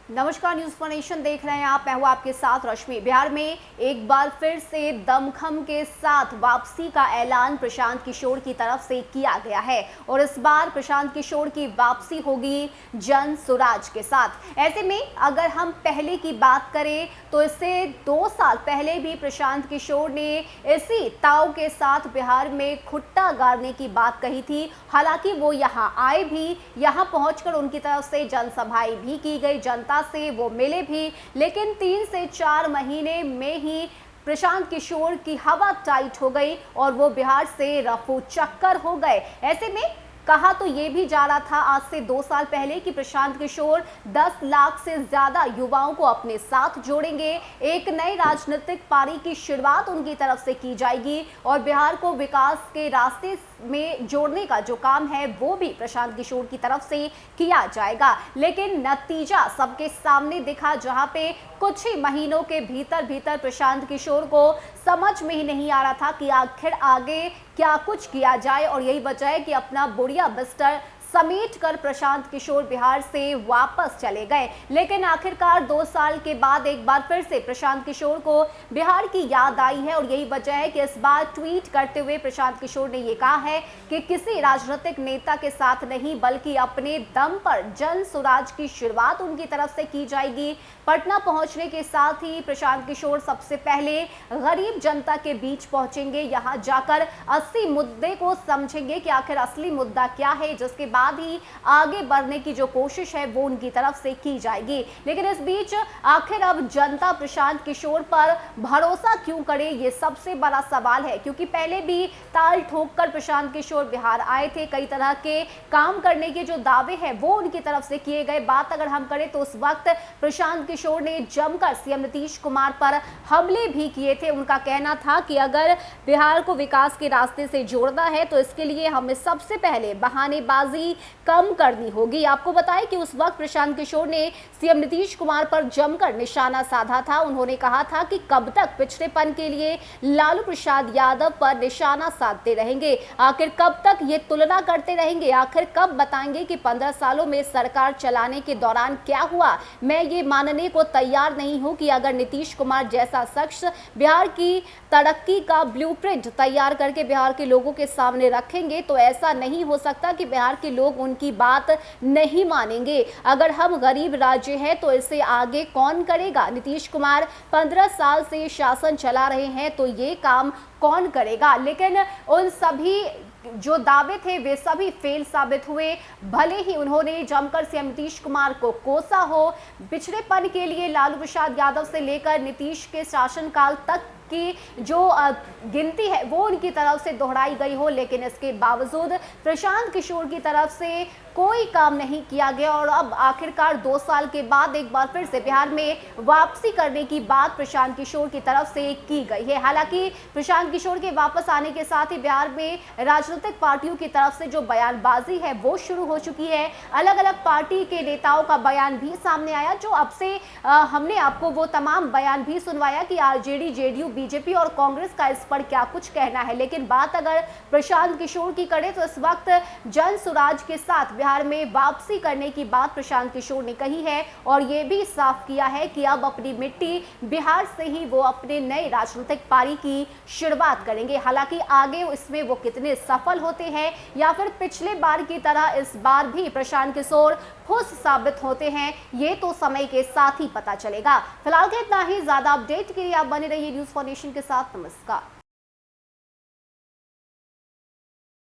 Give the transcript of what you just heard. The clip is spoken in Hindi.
नमस्कार, न्यूज फॉर नेशन देख रहे हैं आप। मैं हूं आपके साथ रश्मि। बिहार में एक बार फिर से दमखम के साथ वापसी का ऐलान प्रशांत किशोर की तरफ से किया गया है और इस बार प्रशांत किशोर की वापसी होगी जन सुराज के साथ। ऐसे में अगर हम पहले की बात करें तो इससे 2 साल पहले भी प्रशांत किशोर ने इसी ताव के साथ बिहार में खुट्टा गाड़ने की बात कही थी। हालांकि वो यहाँ आए भी, यहाँ पहुंचकर उनकी तरफ से जनसभाएं भी की गई, जनता से वो मिले भी, लेकिन 3 से 4 महीने में ही प्रशांत किशोर की हवा टाइट हो गई और वो बिहार से रफू चक्कर हो गए। ऐसे में कहा तो ये भी जा रहा था आज से 2 साल पहले कि प्रशांत किशोर 10 लाख से ज्यादा युवाओं को अपने साथ जोड़ेंगे, एक नई राजनीतिक पारी की शुरुआत उनकी तरफ से की जाएगी और बिहार को विकास के रास्ते में जोड़ने का जो काम है वो भी प्रशांत किशोर की तरफ से किया जाएगा। लेकिन नतीजा सबके सामने दिखा, जहां पे कुछ ही महीनों के भीतर प्रशांत किशोर को समझ में ही नहीं आ रहा था कि आखिर आगे क्या कुछ किया जाए और यही वजह है कि अपना बुढ़िया बिस्तर समेट कर प्रशांत किशोर बिहार से वापस चले गए। लेकिन आखिरकार 2 साल के बाद एक बार फिर से प्रशांत किशोर को बिहार की याद आई है और यही वजह है कि इस बार ट्वीट करते हुए प्रशांत किशोर ने ये कहा है कि किसी राजनीतिक नेता के साथ नहीं बल्कि अपने दम पर जन सुराज की शुरुआत उनकी तरफ से की जाएगी। पटना पहुंचने के साथ ही प्रशांत किशोर सबसे पहले गरीब जनता के बीच पहुंचेंगे, यहां जाकर असली मुद्दे को समझेंगे कि आखिर असली मुद्दा क्या है, जिसके बाद ही आगे बढ़ने की जो कोशिश है वो उनकी तरफ से की जाएगी। लेकिन इस बीच आखिर अब जनता प्रशांत किशोर पर भरोसा क्यों करे, ये सबसे बड़ा सवाल है, क्योंकि पहले भी ताल ठोककर प्रशांत किशोर बिहार आए थे। कई तरह के काम करने के जो दावे हैं वो उनकी तरफ से किए गए। बात अगर हम करें तो उस वक्त प्रशांत किशोर ने जमकर सीएम नीतीश कुमार पर हमले भी किए थे। उनका कहना था कि अगर बिहार को विकास के रास्ते से जोड़ना है तो इसके लिए हमें सबसे पहले बहानेबाजी कम करनी होगी। आपको बताएं कि उस वक्त प्रशांत किशोर ने सीएम नीतीश कुमार पर जमकर निशाना साधा था। उन्होंने कहा था कि कब तक पिछड़ेपन के लिए लालू प्रसाद यादव पर निशाना साधते रहेंगे, आखिर कब तक ये तुलना करते रहेंगे, आखिर कब बताएंगे कि 15 सालों में सरकार चलाने के दौरान क्या हुआ। मैं ये मानने को तैयार नहीं हूं कि अगर नीतीश कुमार जैसा शख्स बिहार की तरक्की का ब्लूप्रिंट तैयार करके बिहार के लोगों के सामने रखेंगे तो ऐसा नहीं हो सकता कि बिहार के लोग उनकी बात नहीं मानेंगे। अगर हम गरीब राज्य हैं तो इसे आगे कौन करेगा। नीतीश कुमार 15 साल से शासन चला रहे हैं तो ये काम कौन करेगा। लेकिन उन सभी जो दावे थे वे सभी फेल साबित हुए। भले ही उन्होंने जमकर सीएम नीतीश कुमार को कोसा हो, पिछड़ेपन के लिए लालू प्रसाद यादव से लेकर नीतीश के शासनकाल तक की जो गिनती है वो उनकी तरफ से दोहराई गई हो, लेकिन इसके बावजूद प्रशांत किशोर की तरफ से कोई काम नहीं किया गया और अब आखिरकार 2 साल के बाद एक बार फिर से बिहार में वापसी करने की बात प्रशांत किशोर की तरफ से की गई है। हालांकि प्रशांत किशोर के वापस आने के साथ ही बिहार में राजनीतिक पार्टियों की तरफ से जो बयानबाजी है वो शुरू हो चुकी है। अलग अलग पार्टी के नेताओं का बयान भी सामने आया, जो अब से हमने आपको वो तमाम बयान भी सुनवाया कि आरजेडी, जेडीयू, बीजेपी और कांग्रेस का इस पर क्या कुछ कहना है। लेकिन बात अगर प्रशांत किशोर की करें तो इस वक्त जन सुराज के साथ बिहार में वापसी करने की बात प्रशांत किशोर ने कही है और ये भी साफ किया है कि अब अपनी मिट्टी बिहार से ही वो अपने नए राजनीतिक पारी की शुरुआत करेंगे। हालांकि आगे इसमें वो कितने सफल होते हैं या फिर पिछले बार की तरह इस बार भी प्रशांत किशोर फुस साबित होते हैं, ये तो समय के साथ ही पता चलेगा। फिलहाल के इतना ही। ज्यादा अपडेट के लिए आप बने रहिए न्यूज फॉर नेशन के साथ। नमस्कार।